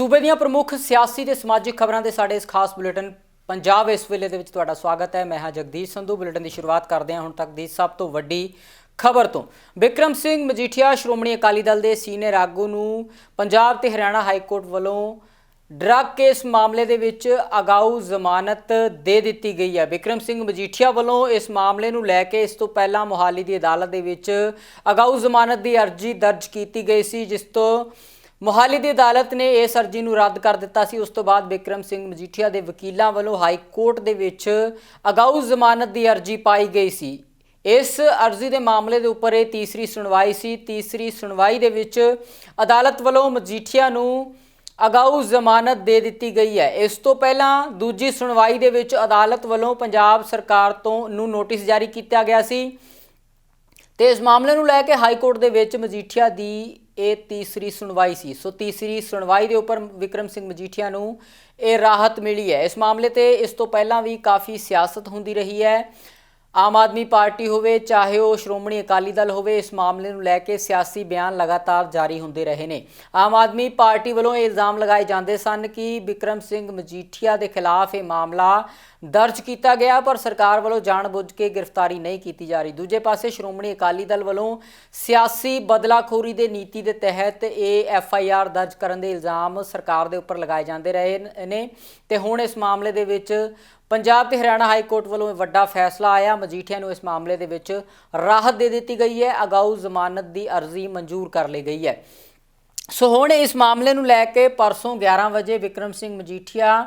सूबे ਦੀਆਂ प्रमुख सियासी ਤੇ समाजिक खबरों के साढ़े इस खास बुलेटिन पंजाब इस वेले ਦੇ ਵਿੱਚ ਤੁਹਾਡਾ स्वागत है। मैं हाँ जगदीश संधू। बुलेटिन की शुरुआत करते हैं ਹੁਣ तक की सब तो ਵੱਡੀ खबर तो। बिक्रम सिंह मजीठिया श्रोमणी अकाली दल के सीनियर आगू ਨੂੰ पंजाब ਤੇ हरियाणा हाईकोर्ट ਵੱਲੋਂ ड्रग केस मामले ਦੇ ਵਿੱਚ अगाऊ जमानत दे दी गई है। बिक्रम सिंह मजीठिया ਵੱਲੋਂ इस मामले ਨੂੰ ਲੈ ਕੇ ਇਸ ਤੋਂ ਪਹਿਲਾਂ मोहाली की अदालत ਦੇ ਵਿੱਚ अगाऊ जमानत की अर्जी दर्ज की गई सी, जिस तो मोहाली की अदालत ने इस अर्जी ਨੂੰ रद्द कर दिता सी। उस तो बाद बिक्रम सिंह मजीठिया के वकीलों वालों हाई कोर्ट के विच अगाऊ जमानत की अर्जी पाई गई सी। इस अर्जी के मामले के उपर यह तीसरी सुनवाई सी। तीसरी सुनवाई के विच अदालत वालों मजीठिया ਨੂੰ अगाऊ जमानत दे दी गई है। इस तो पहला दूजी सुनवाई के विच अदालत वालों पंजाब सरकार तो नूं नोटिस जारी किया गया सी ते इस मामले ਨੂੰ ਲੈ ਕੇ हाई कोर्ट के विच मजीठिया की ਇਹ तीसरी सुनवाई सी। सो तीसरी सुनवाई के उपर विक्रम सिंह मजीठिया ਨੂੰ ਇਹ राहत मिली है। इस मामले ते इस तो पहला भी काफ़ी सियासत होंदी रही है। आम आदमी पार्टी होवे चाहे वो श्रोमणी अकाली दल होवे, इस मामले ਨੂੰ ਲੈ ਕੇ सियासी बयान लगातार जारी होंदे रहे ने। आम आदमी पार्टी वालों इल्ज़ाम लगाए जाते सन कि बिक्रम सिंह मजीठिया के खिलाफ ये मामला दर्ज किया गया पर सरकार वालों जानबूझ के गिरफ्तारी नहीं की जा रही। दूजे पासे श्रोमणी अकाली दल वालों सियासी बदलाखोरी के नीति के तहत ये FIR दर्ज करने के इल्ज़ाम सरकार के उपर लगाए जाते रहे ने ते हुण इस मामले दे विच पंजाब ते हरियाणा हाई कोर्ट वालों वड्डा फैसला आया। मजीठिया ਨੂੰ इस मामले दे विच राहत दे दी गई है। अगाऊ जमानत की अर्जी मंजूर कर ली गई है। सो हुण इस मामले ਨੂੰ ਲੈ ਕੇ परसों 11 बजे विक्रम सिंह मजीठिया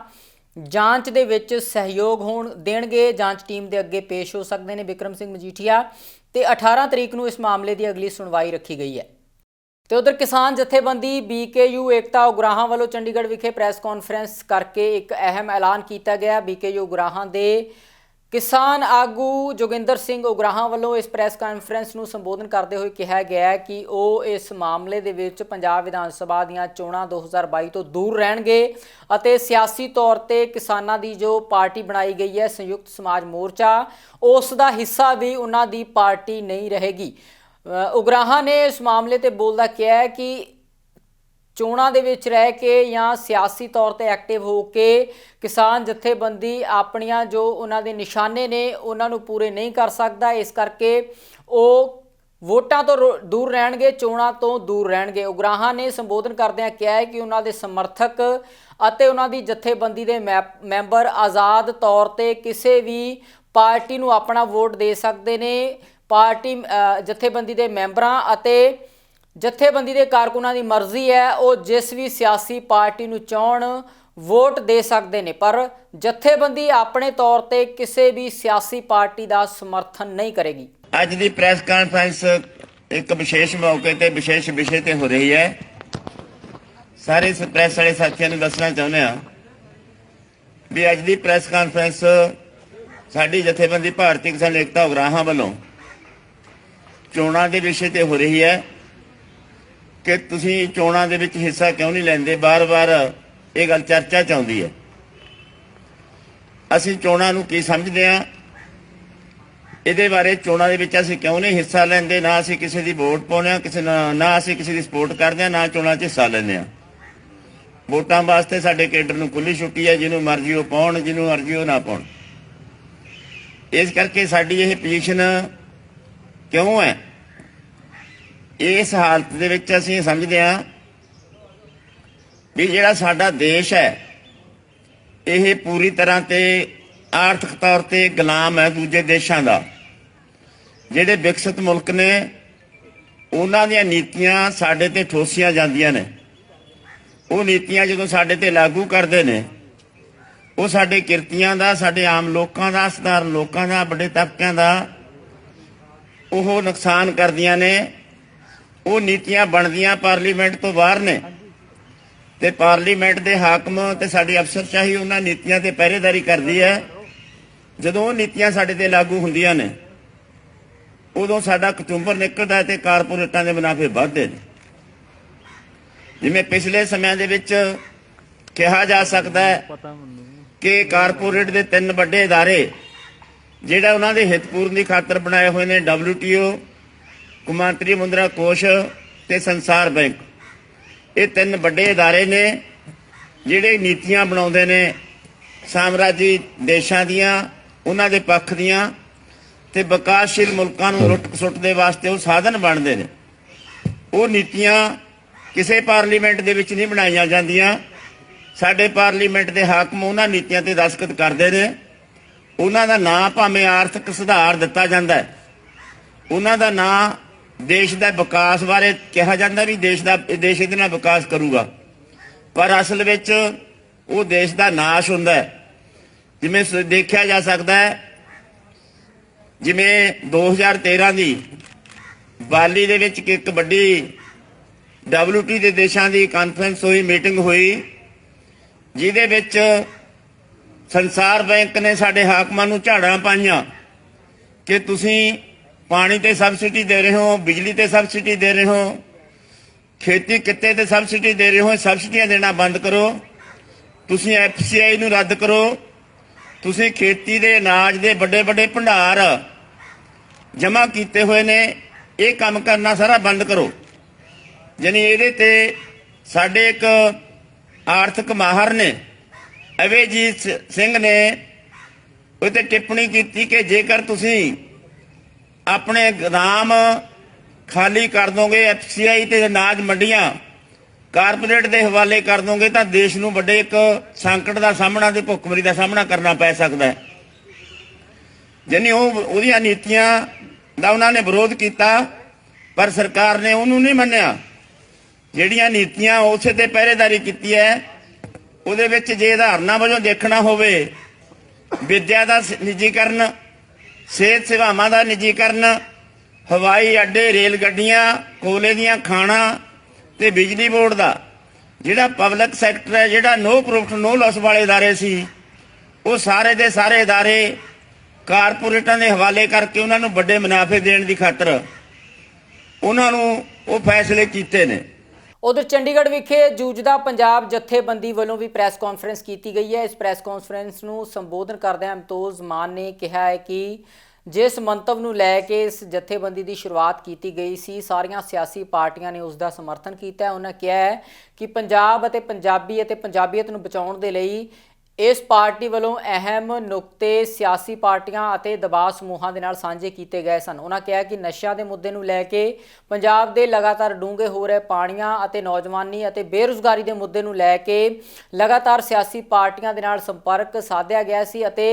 ਜਾਂਚ ਦੇ ਵਿੱਚ सहयोग ਹੋਣ ਦੇਣਗੇ। ਜਾਂਚ ਟੀਮ ਦੇ ਅੱਗੇ ਪੇਸ਼ ਹੋ ਸਕਦੇ ਨੇ ਵਿਕਰਮ ਸਿੰਘ ਮਜੀਠੀਆ ਤੇ 18 ਤਰੀਕ ਨੂੰ ਇਸ ਮਾਮਲੇ ਦੀ ਅਗਲੀ ਸੁਣਵਾਈ ਰੱਖੀ ਗਈ ਹੈ। ਤੇ ਉਧਰ ਕਿਸਾਨ ਜਥੇਬੰਦੀ BKU ਏਕਤਾ ਉਗਰਾਹਾਂ ਵੱਲੋਂ ਚੰਡੀਗੜ੍ਹ ਵਿਖੇ ਪ੍ਰੈਸ ਕਾਨਫਰੰਸ ਕਰਕੇ ਇੱਕ ਅਹਿਮ ਐਲਾਨ ਕੀਤਾ ਗਿਆ। BKU ਉਗਰਾਹਾਂ ਦੇ किसान आगू जोगिंदर सिंह उगराहां वालों इस प्रैस कानफ्रेंस ਨੂੰ संबोधन करते हुए कहा गया कि वो इस मामले ਦੇ ਵਿੱਚ पंजाब विधान सभा ਦੀਆਂ ਚੋਣਾਂ 2022 ਤੋਂ दूर ਰਹਿਣਗੇ ਅਤੇ सियासी तौर ਤੇ किसानां ਦੀ जो पार्टी बनाई गई है संयुक्त समाज मोर्चा, उस ਦਾ हिस्सा भी ਉਹਨਾਂ ਦੀ पार्टी नहीं रहेगी। उगराहां ने इस मामले ਤੇ ਬੋਲਦਾ ਕਿਹਾ कि ਚੋਣਾਂ ਦੇ ਵਿੱਚ ਰਹਿ ਕੇ ਜਾਂ ਸਿਆਸੀ ਤੌਰ ਤੇ ਐਕਟਿਵ ਹੋ ਕੇ ਕਿਸਾਨ ਜਥੇਬੰਦੀ ਆਪਣੀਆਂ ਜੋ ਉਹਨਾਂ ਦੇ ਨਿਸ਼ਾਨੇ ਨੇ ਉਹਨਾਂ ਨੂੰ ਪੂਰੇ ਨਹੀਂ ਕਰ ਸਕਦਾ। ਇਸ ਕਰਕੇ ਉਹ ਵੋਟਾਂ ਤੋਂ ਦੂਰ ਰਹਿਣਗੇ, ਚੋਣਾਂ ਤੋਂ ਦੂਰ ਰਹਿਣਗੇ। ਉਗਰਾਹਾਂ ਨੇ ਸੰਬੋਧਨ ਕਰਦਿਆਂ ਕਿਹਾ ਹੈ ਕਿ ਉਹਨਾਂ ਦੇ ਸਮਰਥਕ ਅਤੇ ਉਹਨਾਂ ਦੀ ਜਥੇਬੰਦੀ ਦੇ ਮੈਂਬਰ ਆਜ਼ਾਦ ਤੌਰ ਤੇ ਕਿਸੇ ਵੀ ਪਾਰਟੀ ਨੂੰ ਆਪਣਾ ਵੋਟ ਦੇ ਸਕਦੇ ਨੇ। ਪਾਰਟੀ ਜਥੇਬੰਦੀ ਦੇ ਮੈਂਬਰਾਂ ਅਤੇ ਜਥੇਬੰਦੀ ਦੇ ਕਾਰਕੁਨਾਂ ਦੀ ਮਰਜ਼ੀ ਹੈ, ਉਹ ਜਿਸ ਵੀ ਸਿਆਸੀ ਪਾਰਟੀ ਨੂੰ ਚਾਹਣ ਵੋਟ ਦੇ ਸਕਦੇ ਨੇ, ਪਰ ਜਥੇਬੰਦੀ ਆਪਣੇ ਤੌਰ ਤੇ ਕਿਸੇ ਵੀ ਸਿਆਸੀ ਪਾਰਟੀ ਦਾ ਸਮਰਥਨ ਨਹੀਂ ਕਰੇਗੀ। ਅੱਜ ਦੀ ਪ੍ਰੈਸ ਕਾਨਫਰੰਸ ਇੱਕ ਵਿਸ਼ੇਸ਼ ਮੌਕੇ ਤੇ ਵਿਸ਼ੇਸ਼ ਵਿਸ਼ੇ ਤੇ ਹੋ ਰਹੀ ਹੈ। ਸਾਰੇ ਪ੍ਰੈਸ ਵਾਲੇ ਸਾਥੀਆਂ ਨੂੰ ਦੱਸਣਾ ਚਾਹੁੰਦੇ ਹਾਂ ਵੀ ਅੱਜ ਦੀ ਪ੍ਰੈਸ ਕਾਨਫਰੰਸ ਸਾਡੀ ਜਥੇਬੰਦੀ ਭਾਰਤੀ ਕਿਸਾਨ ਏਕਤਾ ਉਗਰਾਹਾਂ ਵੱਲੋਂ ਚੋਣਾਂ ਦੇ ਵਿਸ਼ੇ ਤੇ ਹੋ ਰਹੀ ਹੈ ਕਿ ਤੁਸੀਂ ਚੋਣਾਂ ਦੇ ਵਿੱਚ ਹਿੱਸਾ ਕਿਉਂ ਨਹੀਂ ਲੈਂਦੇ। ਬਾਰ-ਬਾਰ ਇਹ ਗੱਲ ਚਰਚਾ 'ਚ ਆਉਂਦੀ ਹੈ। ਅਸੀਂ ਚੋਣਾਂ ਨੂੰ ਕੀ ਸਮਝਦੇ ਹਾਂ, ਇਹਦੇ ਬਾਰੇ ਚੋਣਾਂ ਦੇ ਵਿੱਚ ਅਸੀਂ ਕਿਉਂ ਨਹੀਂ ਹਿੱਸਾ ਲੈਂਦੇ। ਨਾ ਅਸੀਂ ਕਿਸੇ ਦੀ ਵੋਟ ਪਾਉਂਦੇ ਹਾਂ, ਨਾ ਅਸੀਂ ਕਿਸੇ ਦੀ ਸਪੋਰਟ ਕਰਦੇ ਹਾਂ, ਨਾ ਚੋਣਾਂ 'ਚ ਹਿੱਸਾ ਲੈਂਦੇ ਹਾਂ। ਵੋਟਾਂ ਵਾਸਤੇ ਸਾਡੇ ਕੇਡਰ ਨੂੰ ਖੁੱਲ੍ਹੀ ਛੁੱਟੀ ਹੈ, ਜਿਹਨੂੰ ਮਰਜ਼ੀ ਉਹ ਪਾਉਣ, ਜਿਹਨੂੰ ਮਰਜ਼ੀ ਉਹ ਨਾ ਪਾਉਣ। ਇਸ ਕਰਕੇ ਸਾਡੀ ਇਹ ਪੋਜੀਸ਼ਨ ਕਿਉਂ ਹੈ, ਇਸ ਹਾਲਤ ਦੇ ਵਿੱਚ ਅਸੀਂ ਸਮਝਦੇ ਹਾਂ ਵੀ ਜਿਹੜਾ ਸਾਡਾ ਦੇਸ਼ ਹੈ ਇਹ ਪੂਰੀ ਤਰ੍ਹਾਂ ਤੇ ਆਰਥਿਕ ਤੌਰ ਤੇ ਗੁਲਾਮ ਹੈ ਦੂਜੇ ਦੇਸ਼ਾਂ ਦਾ। ਜਿਹੜੇ ਵਿਕਸਿਤ ਮੁਲਕ ਨੇ ਉਹਨਾਂ ਦੀਆਂ ਨੀਤੀਆਂ ਸਾਡੇ ਤੇ ਠੋਸੀਆਂ ਜਾਂਦੀਆਂ ਨੇ। ਉਹ ਨੀਤੀਆਂ ਜਦੋਂ ਸਾਡੇ ਤੇ ਲਾਗੂ ਕਰਦੇ ਨੇ ਉਹ ਸਾਡੇ ਕਿਰਤੀਆਂ ਦਾ, ਸਾਡੇ ਆਮ ਲੋਕਾਂ ਦਾ, ਸਧਾਰਨ ਲੋਕਾਂ ਦਾ, ਵੱਡੇ ਤਬਕਿਆਂ ਦਾ ਉਹ ਨੁਕਸਾਨ ਕਰਦੀਆਂ ਨੇ। ਉਹ ਨੀਤੀਆਂ ਬਣਦੀਆਂ ਪਾਰਲੀਮੈਂਟ ਤੋਂ ਬਾਹਰ ਨੇ ਤੇ ਪਾਰਲੀਮੈਂਟ ਦੇ ਹਾਕਮ ਤੇ ਸਾਡੀ ਅਫਸਰਸ਼ਾਹੀ ਉਹਨਾਂ ਨੀਤੀਆਂ ਤੇ ਪਹਿਰੇਦਾਰੀ ਕਰਦੀ ਹੈ। ਜਦੋਂ ਉਹ ਨੀਤੀਆਂ ਸਾਡੇ ਤੇ ਲਾਗੂ ਹੁੰਦੀਆਂ ਨੇ ਉਦੋਂ ਸਾਡਾ ਕਚੁੰਬਰ ਨਿਕਲਦਾ ਤੇ ਕਾਰਪੋਰੇਟਾਂ ਦੇ ਮੁਨਾਫੇ ਵੱਧਦੇ ਨੇ। ਜਿਵੇਂ ਪਿਛਲੇ ਸਮਿਆਂ ਦੇ ਵਿੱਚ ਕਿਹਾ ਜਾ ਸਕਦਾ ਹੈ ਕਿ ਕਾਰਪੋਰੇਟ ਦੇ 3 ਵੱਡੇ ਅਦਾਰੇ ਜਿਹੜਾ ਉਹਨਾਂ ਦੇ ਹਿੱਤ ਪੂਰਨ ਦੀ ਖਾਤਰ ਬਣਾਏ ਹੋਏ ਨੇ, WTO, ਕੌਮਾਂਤਰੀ ਮੁੰਦਰਾ ਕੋਸ਼ ਤੇ ਸੰਸਾਰ ਬੈਂਕ, ਇਹ 3 ਵੱਡੇ ਅਦਾਰੇ ਨੇ ਜਿਹੜੇ ਨੀਤੀਆਂ ਬਣਾਉਂਦੇ ਨੇ ਸਾਮਰਾਜੀ ਦੇਸ਼ਾਂ ਦੀਆਂ, ਉਹਨਾਂ ਦੇ ਪੱਖ ਦੀਆਂ ਤੇ ਵਿਕਾਸਸ਼ੀਲ ਮੁਲਕਾਂ ਨੂੰ ਲੁੱਟ ਖਸੁੱਟ ਦੇ ਵਾਸਤੇ ਉਹ ਸਾਧਨ ਬਣਦੇ ਨੇ। ਉਹ ਨੀਤੀਆਂ ਕਿਸੇ ਪਾਰਲੀਮੈਂਟ ਦੇ ਵਿੱਚ ਨਹੀਂ ਬਣਾਈਆਂ ਜਾਂਦੀਆਂ। ਸਾਡੇ ਪਾਰਲੀਮੈਂਟ ਦੇ ਹਾਕਮ ਉਹਨਾਂ ਨੀਤੀਆਂ ਤੇ ਦਸਤਖਤ ਕਰਦੇ ਨੇ। ਉਹਨਾਂ ਦਾ ਨਾਂ ਭਾਵੇਂ ਆਰਥਿਕ ਸੁਧਾਰ ਦਿੱਤਾ ਜਾਂਦਾ ਹੈ, ਉਹਨਾਂ ਦਾ ਨਾਂ ਦੇਸ਼ ਦਾ ਵਿਕਾਸ ਬਾਰੇ ਕਿਹਾ ਜਾਂਦਾ ਵੀ ਦੇਸ਼ ਇਹਦੇ ਨਾਲ ਵਿਕਾਸ ਕਰੂਗਾ, ਪਰ ਅਸਲ ਵਿੱਚ ਉਹ ਦੇਸ਼ ਦਾ ਨਾਸ਼ ਹੁੰਦਾ ਹੈ। ਜਿਵੇਂ ਦੇਖਿਆ ਜਾ ਸਕਦਾ ਹੈ, ਜਿਵੇਂ 2013 ਦੀ ਬਾਲੀ ਦੇ ਵਿੱਚ ਇੱਕ ਵੱਡੀ WTO ਦੇ ਦੇਸ਼ਾਂ ਦੀ ਕਾਨਫਰੰਸ ਹੋਈ, ਮੀਟਿੰਗ ਹੋਈ, ਜਿਹਦੇ ਵਿੱਚ ਸੰਸਾਰ ਬੈਂਕ ਨੇ ਸਾਡੇ ਹਾਕਮਾਂ ਨੂੰ ਝਾੜਾਂ ਪਾਈਆਂ ਕਿ ਤੁਸੀਂ ਪਾਣੀ ਤੇ ਸਬਸਿਡੀ ਦੇ ਰਹੇ ਹੋ, ਬਿਜਲੀ ਤੇ ਸਬਸਿਡੀ ਦੇ ਰਹੇ ਹੋ, ਖੇਤੀ ਕਿੱਤੇ ਤੇ ਸਬਸਿਡੀ ਦੇ ਰਹੇ ਹੋ। ਸਬਸਿਡੀਆਂ ਦੇਣਾ ਬੰਦ ਕਰੋ, ਤੁਸੀਂ FCI ਨੂੰ ਰੱਦ ਕਰੋ, ਤੁਸੀਂ ਖੇਤੀ ਦੇ ਅਨਾਜ ਦੇ ਵੱਡੇ ਵੱਡੇ ਭੰਡਾਰ ਜਮ੍ਹਾਂ ਕੀਤੇ ਹੋਏ ਨੇ, ਇਹ ਕੰਮ ਕਰਨਾ ਸਾਰਾ ਬੰਦ ਕਰੋ। ਯਾਨੀ ਇਹਦੇ ਤੇ ਸਾਡੇ ਇੱਕ ਆਰਥਿਕ ਮਾਹਰ ਨੇ ਅਵੇਜੀਤ ਸਿੰਘ ਨੇ ਉਹ ਤੇ ਟਿੱਪਣੀ ਕੀਤੀ ਕਿ ਜੇਕਰ ਤੁਸੀਂ ਆਪਣੇ ਗੋਦਾਮ ਖਾਲੀ ਕਰ ਦੋਗੇ, FCI ਤੇ ਅਨਾਜ ਮੰਡੀਆਂ ਕਾਰਪੋਰੇਟ ਦੇ ਹਵਾਲੇ ਕਰ ਦੋਗੇ, ਤਾਂ ਦੇਸ਼ ਨੂੰ ਵੱਡੇ ਇੱਕ ਸੰਕਟ ਦਾ ਸਾਹਮਣਾ ਤੇ ਭੁੱਖਮਰੀ ਦਾ ਸਾਹਮਣਾ ਕਰਨਾ ਪੈ ਸਕਦਾ ਹੈ। ਯਾਨੀ ਉਹਦੀਆਂ ਨੀਤੀਆਂ ਦਾ ਉਹਨਾਂ ਨੇ ਵਿਰੋਧ ਕੀਤਾ, ਪਰ ਸਰਕਾਰ ਨੇ ਉਹਨੂੰ ਨਹੀਂ ਮੰਨਿਆ। ਜਿਹੜੀਆਂ ਨੀਤੀਆਂ ਉਸੇ ਤੇ ਪਹਿਰੇਦਾਰੀ ਕੀਤੀ ਹੈ, ਉਹਦੇ ਵਿੱਚ ਜੇ ਉਦਾਹਰਨਾਂ ਵਜੋਂ ਦੇਖਣਾ ਹੋਵੇ, ਵਿੱਦਿਆ ਦਾ ਨਿੱਜੀਕਰਨ, ਸਿਹਤ ਸੇਵਾਵਾਂ ਦਾ ਨਿੱਜੀਕਰਨ, ਹਵਾਈ ਅੱਡੇ, ਰੇਲ ਗੱਡੀਆਂ, ਕੋਲੇ ਦੀਆਂ ਖਾਣਾਂ ਤੇ ਬਿਜਲੀ ਬੋਰਡ ਦਾ ਜਿਹੜਾ ਪਬਲਿਕ ਸੈਕਟਰ ਹੈ, ਜਿਹੜਾ ਨੋ ਪ੍ਰੋਫਿਟ ਨੋ ਲਾਸ ਵਾਲੇ ਅਦਾਰੇ ਸੀ, ਉਹ ਸਾਰੇ ਦੇ ਸਾਰੇ ਅਦਾਰੇ ਕਾਰਪੋਰੇਟਾਂ ਦੇ ਹਵਾਲੇ ਕਰਕੇ ਉਹਨਾਂ ਨੂੰ ਵੱਡੇ ਮੁਨਾਫੇ ਦੇਣ ਦੀ ਖਾਤਰ ਉਹਨਾਂ ਨੂੰ ਉਹ ਫੈਸਲੇ ਕੀਤੇ ਨੇ। ਉਧਰ ਚੰਡੀਗੜ੍ਹ ਵਿਖੇ ਜੂਝਦਾ ਪੰਜਾਬ ਜਥੇਬੰਦੀ ਵੱਲੋਂ ਵੀ ਪ੍ਰੈਸ ਕਾਨਫਰੰਸ ਕੀਤੀ ਗਈ ਹੈ। ਇਸ ਪ੍ਰੈਸ ਕਾਨਫਰੰਸ ਨੂੰ ਸੰਬੋਧਨ ਕਰਦਿਆਂ ਅਮਤੋਜ਼ ਮਾਨ ਨੇ ਕਿਹਾ ਹੈ ਕਿ ਜਿਸ ਮੰਤਵ ਨੂੰ ਲੈ ਕੇ ਇਸ ਜਥੇਬੰਦੀ ਦੀ ਸ਼ੁਰੂਆਤ ਕੀਤੀ ਗਈ ਸੀ, ਸਾਰੀਆਂ ਸਿਆਸੀ ਪਾਰਟੀਆਂ ਨੇ ਉਸ ਦਾ ਸਮਰਥਨ ਕੀਤਾ ਹੈ। ਉਹਨਾਂ ਕਿਹਾ ਹੈ ਕਿ ਪੰਜਾਬ ਅਤੇ ਪੰਜਾਬੀ ਅਤੇ ਪੰਜਾਬੀਅਤ ਨੂੰ ਬਚਾਉਣ ਦੇ ਲਈ ਇਸ ਪਾਰਟੀ ਵੱਲੋਂ ਅਹਿਮ ਨੁਕਤੇ ਸਿਆਸੀ ਪਾਰਟੀਆਂ ਅਤੇ ਦਬਾਅ ਸਮੂਹਾਂ ਦੇ ਨਾਲ ਸਾਂਝੇ ਕੀਤੇ ਗਏ ਸਨ। ਉਹਨਾਂ ਕਿਹਾ ਕਿ ਨਸ਼ਿਆਂ ਦੇ ਮੁੱਦੇ ਨੂੰ ਲੈ ਕੇ ਪੰਜਾਬ ਦੇ ਲਗਾਤਾਰ ਡੂੰਘੇ ਹੋ ਰਹੇ ਪਾਣੀਆਂ ਅਤੇ ਨੌਜਵਾਨੀ ਅਤੇ ਬੇਰੁਜ਼ਗਾਰੀ ਦੇ ਮੁੱਦੇ ਨੂੰ ਲੈ ਕੇ ਲਗਾਤਾਰ ਸਿਆਸੀ ਪਾਰਟੀਆਂ ਦੇ ਨਾਲ ਸੰਪਰਕ ਸਾਧਿਆ ਗਿਆ ਸੀ ਅਤੇ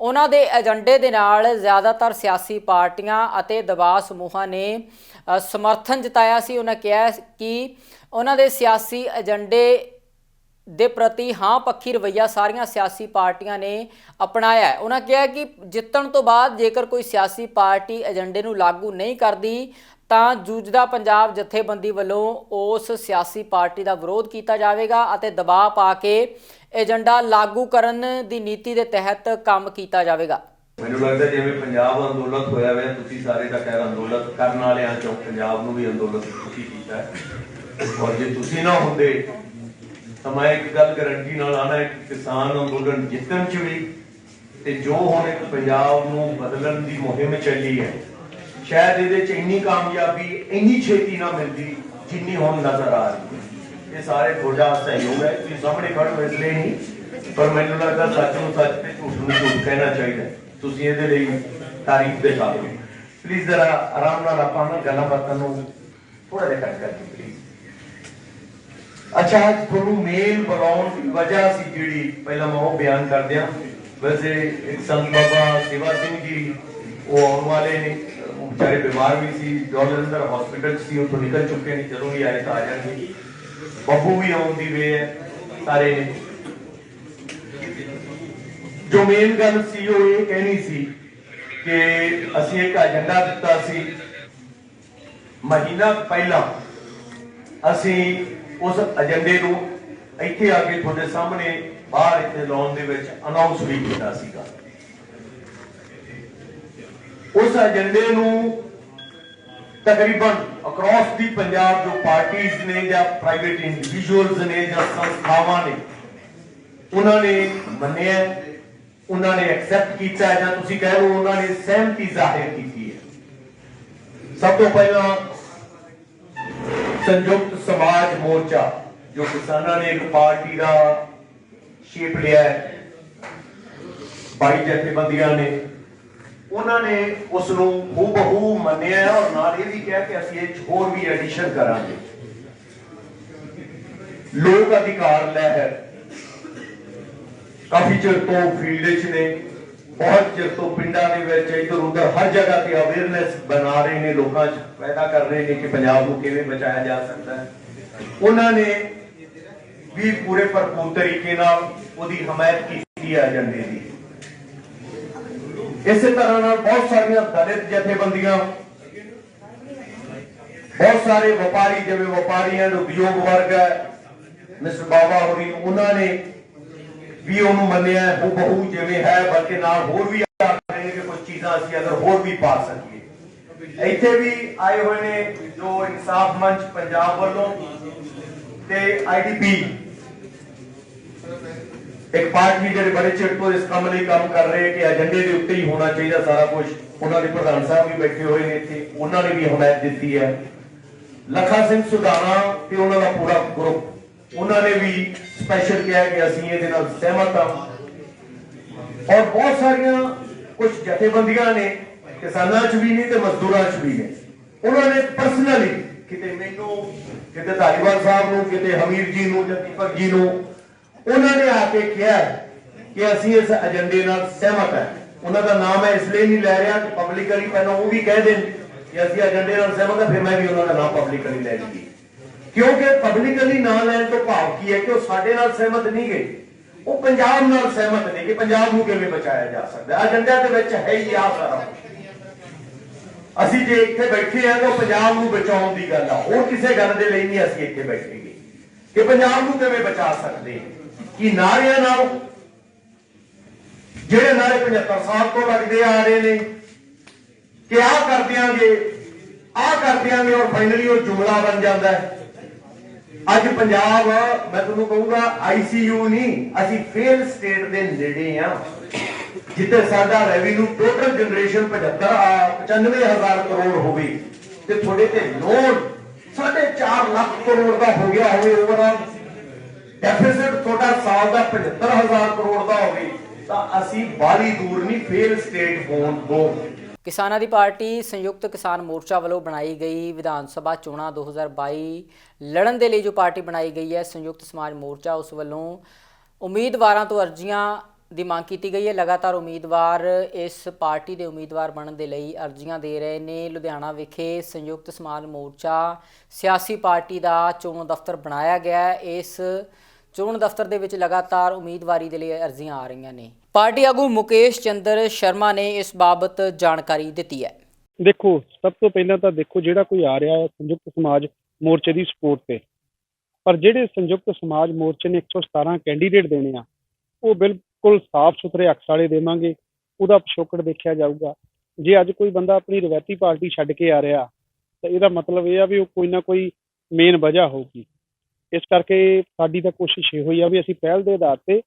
ਉਹਨਾਂ ਦੇ ਏਜੰਡੇ ਦੇ ਨਾਲ ਜ਼ਿਆਦਾਤਰ ਸਿਆਸੀ ਪਾਰਟੀਆਂ ਅਤੇ ਦਬਾਅ ਸਮੂਹਾਂ ਨੇ ਸਮਰਥਨ ਜਤਾਇਆ ਸੀ। ਉਹਨਾਂ ਕਿਹਾ ਕਿ ਉਹਨਾਂ ਦੇ ਸਿਆਸੀ ਏਜੰਡੇ ਦੇ ਪ੍ਰਤੀ ਹਾਂ ਪੱਖੀ ਰਵੱਈਆ ਸਾਰੀਆਂ ਸਿਆਸੀ ਪਾਰਟੀਆਂ ਨੇ ਅਪਣਾਇਆ ਹੈ। ਉਹਨਾਂ ਕਿਹਾ ਕਿ ਜਿੱਤਣ ਤੋਂ ਬਾਅਦ ਜੇਕਰ ਕੋਈ ਸਿਆਸੀ ਪਾਰਟੀ ਏਜੰਡੇ ਨੂੰ ਲਾਗੂ ਨਹੀਂ ਕਰਦੀ ਤਾਂ ਜੂਝਦਾ ਪੰਜਾਬ ਜਥੇਬੰਦੀ ਵੱਲੋਂ ਉਸ ਸਿਆਸੀ ਪਾਰਟੀ ਦਾ ਵਿਰੋਧ ਕੀਤਾ ਜਾਵੇਗਾ ਅਤੇ ਦਬਾਅ ਪਾ ਕੇ ਏਜੰਡਾ ਲਾਗੂ ਕਰਨ ਦੀ ਨੀਤੀ ਦੇ ਤਹਿਤ ਕੰਮ ਕੀਤਾ ਜਾਵੇਗਾ। ਮੈਨੂੰ ਲੱਗਦਾ ਜਿਵੇਂ ਪੰਜਾਬ ਅੰਦੋਲਨ ਹੋਇਆ ਹੋਇਆ, ਤੁਸੀਂ ਸਾਰੇ ਦਾ ਕਹਿ ਅੰਦੋਲਨ ਕਰਨ ਵਾਲਿਆਂ ਚੋਂ ਪੰਜਾਬ ਨੂੰ ਵੀ ਅੰਦੋਲਨ ਤੁਸੀਂ ਕੀਤਾ ਹੈ, ਔਰ ਜੇ ਤੁਸੀਂ ਨਾ ਹੁੰਦੇ ਤਾਂ ਮੈਂ ਇੱਕ ਗੱਲ ਗਰੰਟੀ ਨਾਲ ਆਣਾ ਹੈ ਕਿ ਕਿਸਾਨ ਅੰਦੋਲਨ ਜਿੱਤਣ ਚ ਵੀ ਤੇ ਜੋ ਹੁਣ ਇੱਕ ਪੰਜਾਬ ਨੂੰ ਬਦਲਣ ਦੀ ਮੁਹਿੰਮ ਚੱਲੀ ਹੈ, ਸ਼ਾਇਦ ਇਹਦੇ ਚ ਇੰਨੀ ਕਾਮਯਾਬੀ ਇੰਨੀ ਛੇਤੀ ਨਾ ਮਿਲਦੀ ਜਿੰਨੀ ਹੁਣ ਨਜ਼ਰ ਆ ਰਹੀ ਹੈ। ਇਹ ਸਾਰੇ ਤੁਹਾਡਾ ਸਹਿਯੋਗ ਹੈ, ਤੁਸੀਂ ਸਾਹਮਣੇ ਖੜ੍ਹੇ ਹੋ ਇਸ ਲਈ ਨਹੀਂ, ਪਰ ਮੈਨੂੰ ਲੱਗਦਾ ਸੱਚ ਨੂੰ ਸੱਚ ਤੇ ਝੂਠ ਨੂੰ ਝੂਠ ਕਹਿਣਾ ਚਾਹੀਦਾ। ਤੁਸੀਂ ਇਹਦੇ ਲਈ ਤਾਰੀਫ ਦੇ ਕਾਬਿਲ ਹੋ। ਪਲੀਜ਼ ਜ਼ਰਾ ਆਰਾਮ ਨਾਲ ਆਪਾਂ ਨਾ ਗੱਲਾਂ ਬਾਤਾਂ ਨੂੰ ਥੋੜਾ ਜਿਹਾ ਕੱਟ ਕਰਕੇ ਪਲੀਜ਼। अच्छा, ਤੁਹਾਨੂੰ ਮੇਲ ਬੁਲਾਉਣ ਦੀ ਵਜ੍ਹਾ ਸੀ ਜਿਹੜੀ ਪਹਿਲਾਂ ਮੈਂ ਉਹ ਬਿਆਨ ਕਰ ਦਿਆਂ। ਵੈਸੇ ਇੱਕ ਸੰਤ ਬਾਬਾ ਸੇਵਾ ਸਿੰਘ ਜੀ ਉਹ ਆਉਣ ਵਾਲੇ ਨੇ, ਉਹ ਵਿਚਾਰੇ ਬਿਮਾਰ ਵੀ ਸੀ, ਜਲੰਧਰ ਹਸਪੀਟਲ ਸੀ, ਉੱਥੋਂ ਨਿਕਲ ਚੁੱਕੇ ਨੇ, ਜਦੋਂ ਵੀ ਆਏ ਤਾਂ ਆ ਜਾਣਗੇ। ਬੱਬੂ ਵੀ ਆਉਣ ਦੀ ਵੇ ਹੈ, ਸਾਰੇ ਨੇ। ਜੋ ਮੇਨ ਗੱਲ ਸੀ ਉਹ ਇਹ ਕਹਿਣੀ ਸੀ ਕਿ ਅਸੀਂ ਇੱਕ ਏਜੰਡਾ ਦਿੱਤਾ ਸੀ, ਮਹੀਨਾ ਪਹਿਲਾਂ ਅਸੀਂ ਉਸ ਏਜੰਡੇ ਨੂੰ ਇੱਥੇ ਆ ਕੇ ਤੁਹਾਡੇ ਸਾਹਮਣੇ ਬਾਹਰ ਇੱਥੇ ਲਾਉਣ ਦੇ ਵਿੱਚ ਅਨਾਉਂਸ ਵੀ ਕੀਤਾ ਸੀਗਾ। ਉਸ ਏਜੰਡੇ ਨੂੰ ਤਕਰੀਬਨ ਅਕ੍ਰੋਸ ਦੀ ਪੰਜਾਬ ਜੋ ਪਾਰਟੀਆਂ ਨੇ ਜਾਂ ਪ੍ਰਾਈਵੇਟ ਇੰਡੀਵਿਜੂਅਲਸ ਨੇ ਜਾਂ ਸੰਸਥਾਵਾਂ ਨੇ, ਉਹਨਾਂ ਨੇ ਮੰਨਿਆ, ਉਹਨਾਂ ਨੇ ਐਕਸੈਪਟ ਕੀਤਾ, ਜਾਂ ਤੁਸੀਂ ਕਹਿ ਲਓ ਉਹਨਾਂ ਨੇ ਸਹਿਮਤੀ ਜ਼ਾਹਿਰ ਕੀਤੀ ਹੈ। ਸਭ ਤੋਂ ਪਹਿਲਾਂ ਸੰਯੁਕਤ ਸਮਾਜ ਮੋਰਚਾ, ਜੋ ਕਿਸਾਨਾਂ ਨੇ ਇੱਕ ਪਾਰਟੀ ਦਾ शेप लिया है 22 जथेबंदियां ने, उन्होंने उसनू हूबहू मन्निया है और नाल ये भी कहा कि असं ये होर भी एडिशन करांगे। लोक अधिकार लहर काफी चिर तो फील्ड च ने, बहुत चिर तो पिंडां दे विच इधर उधर हर जगह ते अवेयरनेस बना रहे हैं, लोगों च पैदा कर रहे हैं कि पंजाब को किवें बचाया जा सकता है। उन्होंने भी पूरे भरपूर तरीके नाल उहदी हमायत की है एजेंडे की। इस तरह नाल बहुत सारियां दलित जथेबंदियां, बहुत सारे व्यापारी जिवें व्यापारी एंड उद्योग वर्ग है, मिस्टर बाबा होरी उन्होंने भी उन्होंने मन्निया हूबहू जिवें है, बल्कि नाल होर भी आख रहे हैं कि कुछ चीज़ां असीं अगर होर भी पा सकीए। इत्थे भी आए हुए ने जो इंसाफ मंच पंजाब वालों ते IDP एक पार्टी जो बड़े चिर तो इस काम लिए काम कर रहे हैं कि एजेंडे के उत्ते ही होना चाहिए सारा कुछ। उन्होंने प्रधान साहब भी बैठे हुए हैं इत्थे, उन्होंने भी हमायत दी है। लखा सिंह सुधाना ते उन्हों का पूरा ग्रुप, उन्होंने भी स्पेशल किया कि असीं इहदे नाल सहमत हां। और बहुत सारियां कुछ जथेबंदियां ने किसानां च भी ने ते मजदूरां च भी ने, उन्होंने पर्सनली किते मैनू किते धालीवाल साहब नूं किते हमीर जी नूं जां दीपक जी नूं उन्होंने आके कहा कि असीं इस एजेंडे नाल सहमत है। उन्होंने नाम है इसलिए नहीं लै रहा कि पब्लिकली पहले वो भी कह दें कि असीं एजेंडे नाल सहमत है, फिर मैं भी उन्होंने नाम पब्लिकली लै ली, क्योंकि पब्लिकली ना लैन तो भाव की है कि वो साडे नाल सहमत नहीं गए, वो पंजाब नाल सहमत नहीं कि पंजाब नूं किवें बचाया जा सकदा। एजेंडा दे विच है ही आ सारा कुछ। असीं जे इत्थे बैठे हैं तो पंजाब नूं बचाउण दी गल आ, होर किसी गल दे लई नहीं असीं इत्थे बैठे कि पंजाब नूं किवें बचा सकदे हैं। कि नारियां नाल ਜਿਹੜੇ नारे 75 साल तो लगते आ रहे ने कि आ कर देंगे और फाइनली वो जुमला बन जाता है। अज पंजाब मैं तुहानूं कहूंगा ICU नहीं, असीं फेल स्टेट के नेड़े आ, जिथे साडा रेवेन्यू टोटल जनरेशन 95,000 करोड़ होवे ते थोड़े ते लोन 4.5 लाख करोड़ का हो गया होवे, ओवरऑल डेफिसिट थोड़ा साल का 75,000 करोड़ का होवे तां असीं बाली दूर नहीं फेल स्टेट होण तो। ਕਿਸਾਨਾਂ ਦੀ ਪਾਰਟੀ ਸੰਯੁਕਤ ਕਿਸਾਨ ਮੋਰਚਾ ਵੱਲੋਂ ਬਣਾਈ ਗਈ ਵਿਧਾਨ ਸਭਾ ਚੋਣਾਂ 2022 ਲੜਨ ਦੇ ਲਈ ਜੋ ਪਾਰਟੀ ਬਣਾਈ ਗਈ ਹੈ ਸੰਯੁਕਤ ਸਮਾਜ ਮੋਰਚਾ, ਉਸ ਵੱਲੋਂ ਉਮੀਦਵਾਰਾਂ ਤੋਂ ਅਰਜ਼ੀਆਂ ਦੀ ਮੰਗ ਕੀਤੀ ਗਈ ਹੈ। ਲਗਾਤਾਰ ਉਮੀਦਵਾਰ ਇਸ ਪਾਰਟੀ ਦੇ ਉਮੀਦਵਾਰ ਬਣਨ ਦੇ ਲਈ ਅਰਜ਼ੀਆਂ ਦੇ ਰਹੇ ਨੇ। ਲੁਧਿਆਣਾ ਵਿਖੇ ਸੰਯੁਕਤ ਸਮਾਜ ਮੋਰਚਾ ਸਿਆਸੀ ਪਾਰਟੀ ਦਾ ਚੋਣ ਦਫ਼ਤਰ ਬਣਾਇਆ ਗਿਆ ਹੈ। ਇਸ ਚੋਣ ਦਫ਼ਤਰ ਦੇ ਵਿੱਚ ਲਗਾਤਾਰ ਉਮੀਦਵਾਰੀ ਦੇ ਲਈ ਅਰਜ਼ੀਆਂ ਆ ਰਹੀਆਂ ਨੇ। ਪਾਰਟੀ ਆਗੂ ਮੁਕੇਸ਼ ਚੰਦਰ ਸ਼ਰਮਾ ਨੇ ਇਸ ਬਾਬਤ ਜਾਣਕਾਰੀ ਦਿੱਤੀ ਹੈ। ਦੇਖੋ, ਸਭ ਤੋਂ ਪਹਿਲਾਂ ਤਾਂ ਦੇਖੋ ਜਿਹੜਾ ਕੋਈ ਆ ਰਿਹਾ ਹੈ ਸੰਯੁਕਤ ਸਮਾਜ ਮੋਰਚੇ ਦੀ ਸਪੋਰਟ ਤੇ, ਪਰ ਜਿਹੜੇ ਸੰਯੁਕਤ ਸਮਾਜ ਮੋਰਚੇ ਨੇ 117 ਕੈਂਡੀਡੇਟ ਦੇਣੇ ਆ ਉਹ ਬਿਲਕੁਲ ਸਾਫ਼ ਸੁਥਰੇ ਅਕਸ ਵਾਲੇ ਦੇਵਾਂਗੇ। ਉਹਦਾ ਪਿਛੋਕੜ ਦੇਖਿਆ ਜਾਊਗਾ। ਜੇ ਅੱਜ ਕੋਈ ਬੰਦਾ ਆਪਣੀ ਰਵਾਇਤੀ ਪਾਰਟੀ ਛੱਡ ਕੇ ਆ ਰਿਹਾ ਤਾਂ ਇਹਦਾ ਮਤਲਬ ਇਹ ਆ ਵੀ ਉਹ ਕੋਈ ਨਾ ਕੋਈ ਮੇਨ ਵਜ੍ਹਾ ਹੋਊਗੀ। ਇਸ ਕਰਕੇ ਸਾਡੀ ਤਾਂ ਕੋਸ਼ਿਸ਼ ਇਹ ਹੋਈ ਆ ਵੀ ਅਸੀਂ ਪਹਿਲ ਦੇ ਆਧਾਰ ਤੇ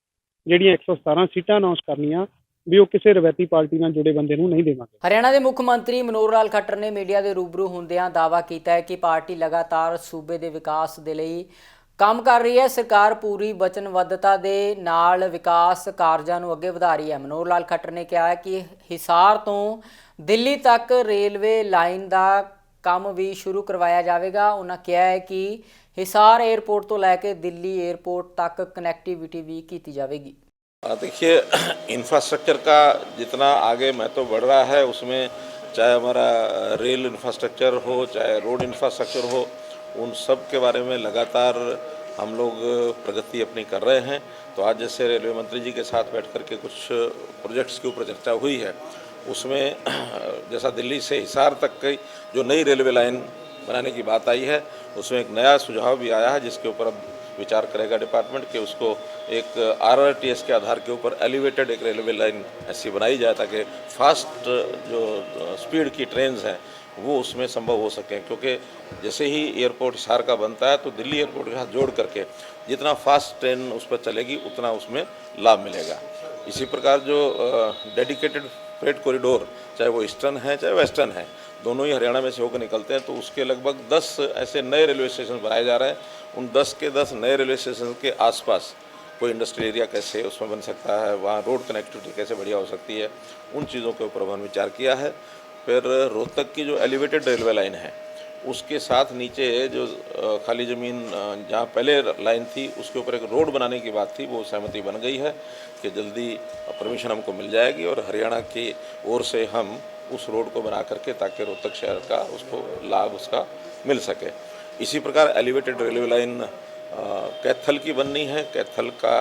ਜਿਹੜੀਆਂ 117 ਸੀਟਾਂ ਅਨਾਉਂਸ ਕਰਨੀਆਂ ਵੀ ਉਹ ਕਿਸੇ ਰਵਾਇਤੀ ਪਾਰਟੀ ਨਾਲ ਜੁੜੇ ਬੰਦੇ ਨੂੰ ਨਹੀਂ ਦੇਵਾਂਗੇ। ਹਰਿਆਣਾ ਦੇ ਮੁੱਖ ਮੰਤਰੀ ਮਨੋਹਰ ਲਾਲ ਖੱਟਰ ਨੇ ਮੀਡੀਆ ਦੇ ਰੂਬਰੂ ਹੁੰਦਿਆਂ ਦਾਅਵਾ ਕੀਤਾ ਹੈ ਕਿ ਪਾਰਟੀ ਲਗਾਤਾਰ ਸੂਬੇ ਦੇ ਵਿਕਾਸ ਦੇ ਲਈ ਕੰਮ ਕਰ ਰਹੀ ਹੈ। ਸਰਕਾਰ ਪੂਰੀ ਵਚਨਬੱਧਤਾ ਦੇ ਨਾਲ ਵਿਕਾਸ ਕਾਰਜਾਂ ਨੂੰ ਅੱਗੇ ਵਧਾ ਰਹੀ ਹੈ। ਮਨੋਹਰ ਲਾਲ ਖੱਟਰ ਨੇ ਕਿਹਾ ਹੈ ਕਿ ਹਿਸਾਰ ਤੋਂ ਦਿੱਲੀ ਤੱਕ ਰੇਲਵੇ ਲਾਈਨ ਦਾ ਕੰਮ ਵੀ ਸ਼ੁਰੂ ਕਰਵਾਇਆ ਜਾਵੇਗਾ। ਉਹਨਾਂ ਕਿਹਾ ਹੈ ਕਿ हिसार एयरपोर्ट तो लैके दिल्ली एयरपोर्ट तक कनेक्टिविटी भी की जाएगी। देखिए, इंफ्रास्ट्रक्चर का जितना आगे महत्व बढ़ रहा है उसमें चाहे हमारा रेल इंफ्रास्ट्रक्चर हो चाहे रोड इंफ्रास्ट्रक्चर हो, उन सब के बारे में लगातार हम लोग प्रगति अपनी कर रहे हैं। तो आज जैसे रेलवे मंत्री जी के साथ बैठ कर के कुछ प्रोजेक्ट्स के ऊपर चर्चा हुई है, उसमें जैसा दिल्ली से हिसार तक की जो नई रेलवे लाइन बनाने की बात आई है, उसमें एक नया सुझाव भी आया है जिसके ऊपर अब विचार करेगा डिपार्टमेंट कि उसको एक RRTS के आधार के ऊपर एलिवेटेड एक रेलवे लाइन ऐसी बनाई जाए ताकि फास्ट जो स्पीड की ट्रेन्स हैं वो उसमें संभव हो सकें। क्योंकि जैसे ही एयरपोर्ट हिसार का बनता है तो दिल्ली एयरपोर्ट के साथ जोड़ करके जितना फास्ट ट्रेन उस पर चलेगी उतना उसमें लाभ मिलेगा। इसी प्रकार जो डेडिकेटेड फ्रेट कॉरिडोर चाहे वो ईस्टर्न है चाहे वेस्टर्न है, दोनों ही हरियाणा में से होकर निकलते हैं, तो उसके लगभग 10 ऐसे नए रेलवे स्टेशन बनाए जा रहे हैं। उन 10 के 10 नए रेलवे स्टेशन के आसपास कोई इंडस्ट्रियल एरिया कैसे उसमें बन सकता है, वहाँ रोड कनेक्टिविटी कैसे बढ़िया हो सकती है, उन चीज़ों के ऊपर हमने विचार किया है। फिर रोहतक की जो एलिवेटेड रेलवे लाइन है उसके साथ नीचे जो खाली ज़मीन जहाँ पहले लाइन थी उसके ऊपर एक रोड बनाने की बात थी, वो सहमति बन गई है कि जल्दी परमिशन हमको मिल जाएगी और हरियाणा की ओर से हम उस रोड को बना करके ताकि रोहतक शहर का उसको लाभ उसका मिल सके। इसी प्रकार एलिवेटेड रेलवे लाइन कैथल की बननी है, कैथल का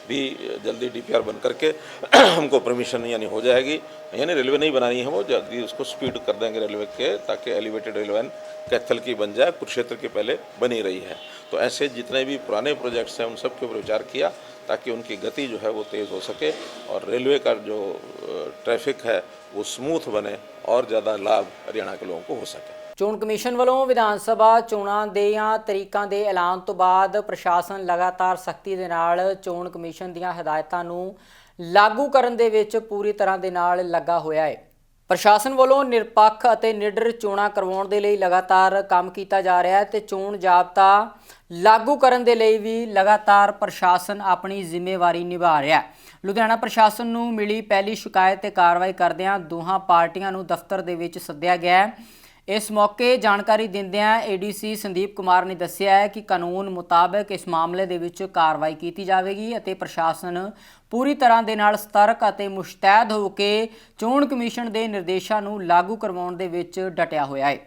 भी जल्दी डीपीआर बन करके हमको परमिशन यानी हो जाएगी, यानी रेलवे नहीं बनानी है, वो जल्दी उसको स्पीड कर देंगे रेलवे के, ताकि एलिवेटेड रेलवे लाइन कैथल की बन जाए, कुरुक्षेत्र की पहले बनी रही है। तो ऐसे जितने भी पुराने प्रोजेक्ट्स हैं उन सब के ऊपर विचार किया ताकि उनकी गति जो है वो तेज़ हो सके और रेलवे का जो ट्रैफिक है वो स्मूथ बने और ज़्यादा लाभ हरियाणा के लोगों को हो सके। ਚੋਣ ਕਮਿਸ਼ਨ ਵੱਲੋਂ ਵਿਧਾਨ ਸਭਾ ਚੋਣਾਂ ਦੀਆਂ ਤਰੀਕਾਂ ਦੇ ਐਲਾਨ ਤੋਂ ਬਾਅਦ ਪ੍ਰਸ਼ਾਸਨ ਲਗਾਤਾਰ ਸਖਤੀ ਦੇ ਨਾਲ ਚੋਣ ਕਮਿਸ਼ਨ ਦੀਆਂ ਹਦਾਇਤਾਂ ਨੂੰ ਲਾਗੂ ਕਰਨ ਦੇ ਵਿੱਚ ਪੂਰੀ ਤਰ੍ਹਾਂ ਦੇ ਨਾਲ ਲੱਗਾ ਹੋਇਆ ਹੈ। ਪ੍ਰਸ਼ਾਸਨ ਵੱਲੋਂ ਨਿਰਪੱਖ ਅਤੇ ਨਿਡਰ ਚੋਣਾਂ ਕਰਵਾਉਣ ਦੇ ਲਈ ਲਗਾਤਾਰ ਕੰਮ ਕੀਤਾ ਜਾ ਰਿਹਾ ਹੈ ਤੇ ਚੋਣ ਜ਼ਾਬਤਾ ਲਾਗੂ ਕਰਨ ਦੇ ਲਈ ਵੀ ਲਗਾਤਾਰ ਪ੍ਰਸ਼ਾਸਨ ਆਪਣੀ ਜ਼ਿੰਮੇਵਾਰੀ ਨਿਭਾ ਰਿਹਾ ਹੈ। ਲੁਧਿਆਣਾ ਪ੍ਰਸ਼ਾਸਨ ਨੂੰ ਮਿਲੀ ਪਹਿਲੀ ਸ਼ਿਕਾਇਤ ਤੇ ਕਾਰਵਾਈ ਕਰਦਿਆਂ ਦੋਹਾਂ ਪਾਰਟੀਆਂ ਨੂੰ ਦਫ਼ਤਰ ਦੇ ਵਿੱਚ ਸੱਦਿਆ ਗਿਆ ਹੈ। इस मौके जानकारी दिंदियां एडीसी संदीप कुमार ने दस्सिया है कि कानून मुताबिक इस मामले दे विच कार्रवाई की जाएगी और प्रशासन पूरी तरह दे नाल सतर्क और मुस्तैद होकर चोण कमीशन के निर्देशों को लागू करवाउण दे विच डटिया होया है।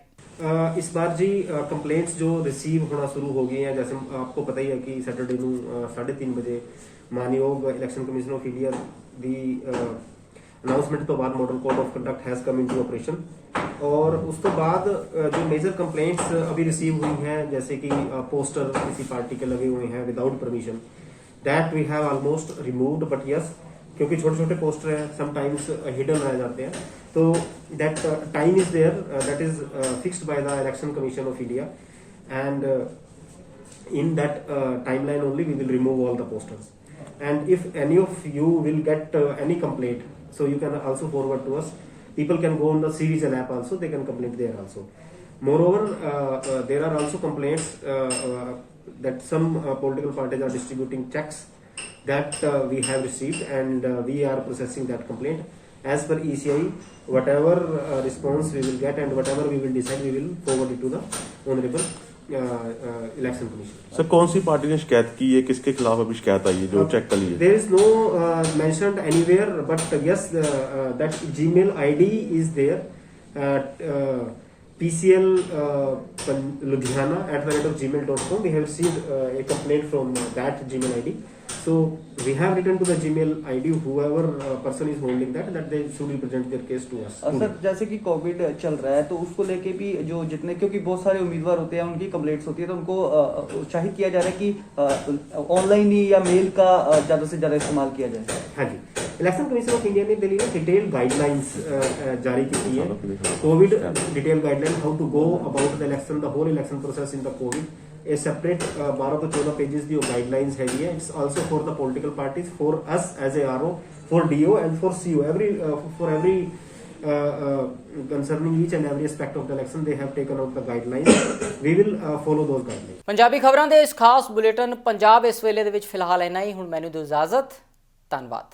इस बार जी कंप्लेंट्स जो रिसीव होना शुरू हो गई हैं, जैसे आपको पता ही है कि सैटरडे को 3:30 बजे मानयोग इलैक्शन कमीशन ऑफ इंडिया दी अनाउंसमेंट तो बाद model code of conduct has come into operation और उस तो बाद जो मेजर कंप्लेंट्स अभी रिसीव हुई हैं, जैसे कि पोस्टर किसी पार्टी के लगे हुए हैं without permission, that we have almost removed, but yes क्योंकि छोटे छोटे पोस्टर हैं समटाइम्स हिडन रह जाते हैं, तो that time is there, that is fixed by the election commission of India and in that timeline only we will remove all the posters. And if any of you will get any complaint, so you can also forward to us. People can go on the Citizen app also, they can complain there also. Moreover, there are also complaints that some political parties are distributing checks that we have received, and we are processing that complaint. As per ECI, whatever response we will get and whatever we will decide, we will forward it to the Honorable election commission. Sir कौन सी party ने शिकायत की है, किसके खिलाफ अभी शिकायत आई है जो चेक कर ली है? There is no mentioned anywhere, but yes, that Gmail ID is there, PCL Ludhiana@gmail.com. We have received a complaint from that Gmail ID. So we have written to the Gmail ID, whoever person is holding that they should present their case to us. Sir जैसे कि Covid चल रहा है तो उसको लेके भी जो जितने, क्योंकि बहुत सारे उम्मीदवार होते हैं उनकी कंप्लेंट्स होती है, तो उनको उत्साहित किया जा रहा है कि ऑनलाइन ही या मेल का ज़्यादा से ज़्यादा इस्तेमाल किया जाए। हाँ जी, इलेक्शन कमीशन ऑफ इंडिया ने दिल्ली में डिटेल गाइडलाइंस जारी की है, covid detail guideline, how to go about the election, the whole election process in the covid. A separate 12 to 14 pages the guidelines है ये. It's also for the political parties, for us as a RO, for DO and for CO. For every concerning each and every aspect of the election, they have taken out the guidelines. We will follow those guidelines. Punjabi ਖਬਰਾਂ ਦੇ ਇਸ ਖਾਸ bulletin Punjab ਇਸ ਵੇਲੇ ਦੇ ਵਿੱਚ ਫਿਲਹਾਲ ਇੰਨਾ ਹੀ। ਹੁਣ ਮੈਨੂੰ ਦਿਓ ਇਜਾਜ਼ਤ। ਧੰਨਵਾਦ।